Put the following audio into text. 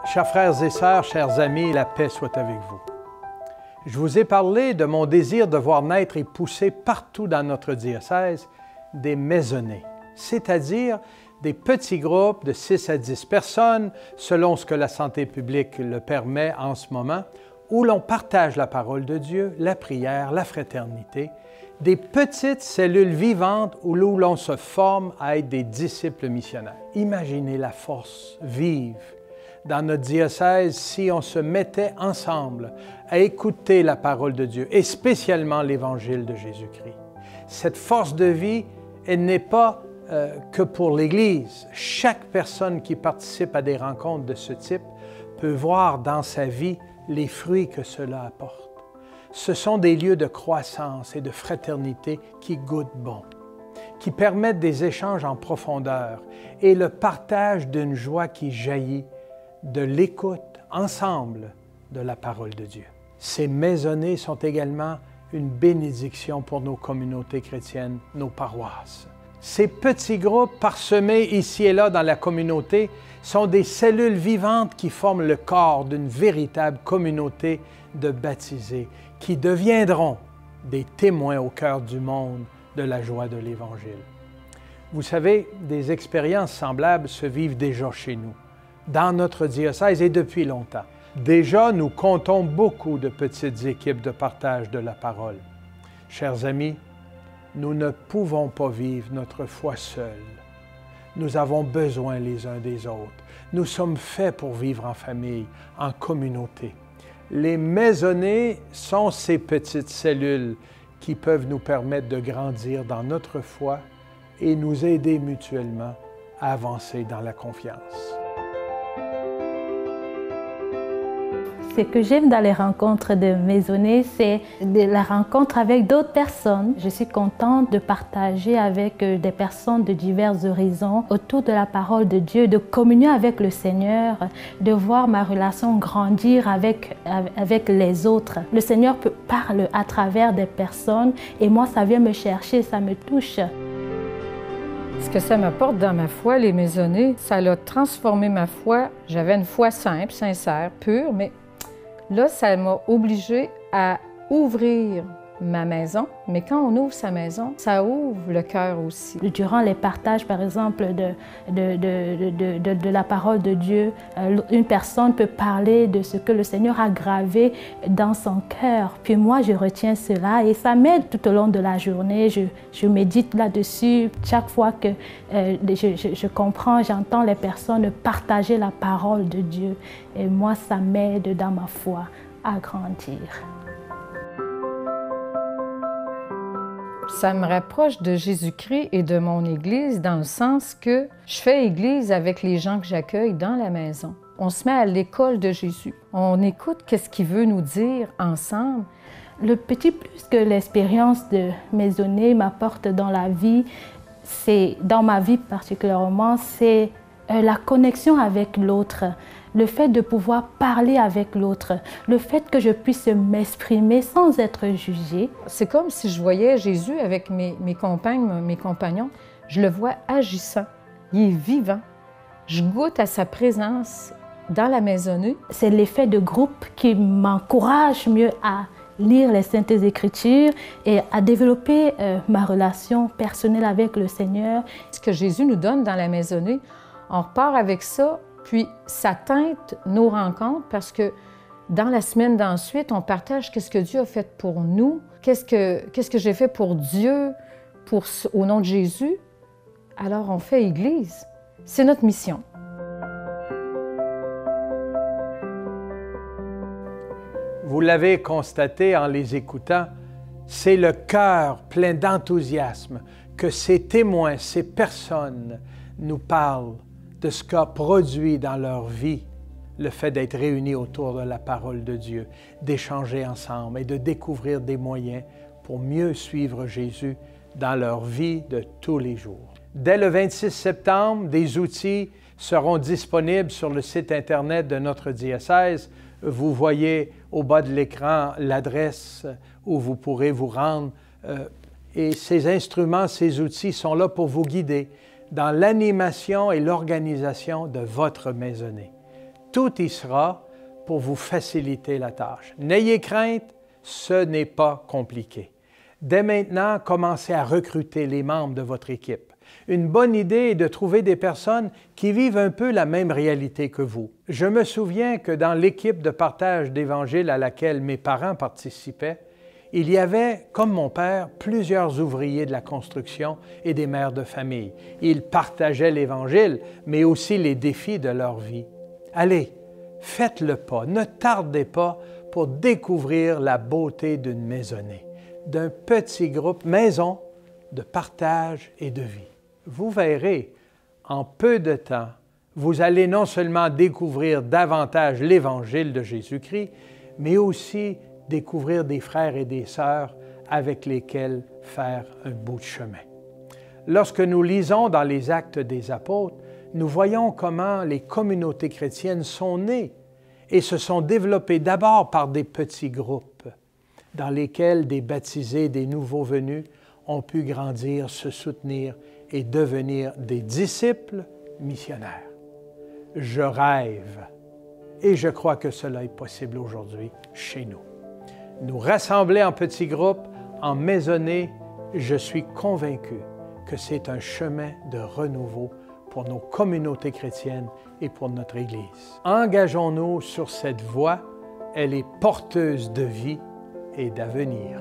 Chers frères et sœurs, chers amis, la paix soit avec vous. Je vous ai parlé de mon désir de voir naître et pousser partout dans notre diocèse des maisonnées, c'est-à-dire des petits groupes de 6 à 10 personnes, selon ce que la santé publique le permet en ce moment, où l'on partage la parole de Dieu, la prière, la fraternité, des petites cellules vivantes où l'on se forme à être des disciples missionnaires. Imaginez la force vive dans notre diocèse si on se mettait ensemble à écouter la parole de Dieu et spécialement l'Évangile de Jésus-Christ. Cette force de vie, elle n'est pas que pour l'Église. Chaque personne qui participe à des rencontres de ce type peut voir dans sa vie les fruits que cela apporte. Ce sont des lieux de croissance et de fraternité qui goûtent bon, qui permettent des échanges en profondeur et le partage d'une joie qui jaillit de l'écoute ensemble de la parole de Dieu. Ces maisonnées sont également une bénédiction pour nos communautés chrétiennes, nos paroisses. Ces petits groupes parsemés ici et là dans la communauté sont des cellules vivantes qui forment le corps d'une véritable communauté de baptisés qui deviendront des témoins au cœur du monde de la joie de l'Évangile. Vous savez, des expériences semblables se vivent déjà chez nous, dans notre diocèse et depuis longtemps. Déjà, nous comptons beaucoup de petites équipes de partage de la parole. Chers amis, nous ne pouvons pas vivre notre foi seuls. Nous avons besoin les uns des autres. Nous sommes faits pour vivre en famille, en communauté. Les maisonnées sont ces petites cellules qui peuvent nous permettre de grandir dans notre foi et nous aider mutuellement à avancer dans la confiance. Ce que j'aime dans les rencontres de maisonnées, c'est la rencontre avec d'autres personnes. Je suis contente de partager avec des personnes de divers horizons autour de la parole de Dieu, de communier avec le Seigneur, de voir ma relation grandir avec les autres. Le Seigneur parle à travers des personnes et moi, ça vient me chercher, ça me touche. Ce que ça m'apporte dans ma foi, les maisonnées, ça a transformé ma foi. J'avais une foi simple, sincère, pure, mais là, ça m'a obligée à ouvrir ma maison. Mais quand on ouvre sa maison, ça ouvre le cœur aussi. Durant les partages, par exemple, de la parole de Dieu, une personne peut parler de ce que le Seigneur a gravé dans son cœur. Puis moi, je retiens cela et ça m'aide tout au long de la journée. Je médite là-dessus. Chaque fois que je comprends, j'entends les personnes partager la parole de Dieu. Et moi, ça m'aide dans ma foi à grandir. Ça me rapproche de Jésus-Christ et de mon Église dans le sens que je fais Église avec les gens que j'accueille dans la maison. On se met à l'école de Jésus. On écoute qu'est-ce qu'il veut nous dire ensemble. Le petit plus que l'expérience de maisonnée m'apporte dans la vie, dans ma vie particulièrement, c'est la connexion avec l'autre. Le fait de pouvoir parler avec l'autre, le fait que je puisse m'exprimer sans être jugée. C'est comme si je voyais Jésus avec mes compagnes, mes compagnons. Je le vois agissant, il est vivant. Je goûte à sa présence dans la maisonnée. C'est l'effet de groupe qui m'encourage mieux à lire les Saintes Écritures et à développer ma relation personnelle avec le Seigneur. Ce que Jésus nous donne dans la maisonnée, on repart avec ça. Puis, ça teinte nos rencontres parce que dans la semaine d'ensuite, on partage qu'est-ce que Dieu a fait pour nous, qu'est-ce que j'ai fait pour Dieu, au nom de Jésus. Alors, on fait Église. C'est notre mission. Vous l'avez constaté en les écoutant, c'est le cœur plein d'enthousiasme que ces témoins, ces personnes nous parlent de ce qu'a produit dans leur vie le fait d'être réunis autour de la parole de Dieu, d'échanger ensemble et de découvrir des moyens pour mieux suivre Jésus dans leur vie de tous les jours. Dès le 26 septembre, des outils seront disponibles sur le site Internet de notre diocèse. Vous voyez au bas de l'écran l'adresse où vous pourrez vous rendre. Et ces instruments, ces outils sont là pour vous guider dans l'animation et l'organisation de votre maisonnée. Tout y sera pour vous faciliter la tâche. N'ayez crainte, ce n'est pas compliqué. Dès maintenant, commencez à recruter les membres de votre équipe. Une bonne idée est de trouver des personnes qui vivent un peu la même réalité que vous. Je me souviens que dans l'équipe de partage d'Évangile à laquelle mes parents participaient, il y avait, comme mon père, plusieurs ouvriers de la construction et des mères de famille. Ils partageaient l'Évangile, mais aussi les défis de leur vie. Allez, faites le pas, ne tardez pas pour découvrir la beauté d'une maisonnée, d'un petit groupe maison de partage et de vie. Vous verrez, en peu de temps, vous allez non seulement découvrir davantage l'Évangile de Jésus-Christ, mais aussi découvrir des frères et des sœurs avec lesquels faire un bout de chemin. Lorsque nous lisons dans les Actes des Apôtres, nous voyons comment les communautés chrétiennes sont nées et se sont développées d'abord par des petits groupes dans lesquels des baptisés, des nouveaux venus ont pu grandir, se soutenir et devenir des disciples missionnaires. Je rêve, et je crois que cela est possible aujourd'hui chez nous. Nous rassembler en petits groupes, en maisonnées, je suis convaincu que c'est un chemin de renouveau pour nos communautés chrétiennes et pour notre Église. Engageons-nous sur cette voie, elle est porteuse de vie et d'avenir.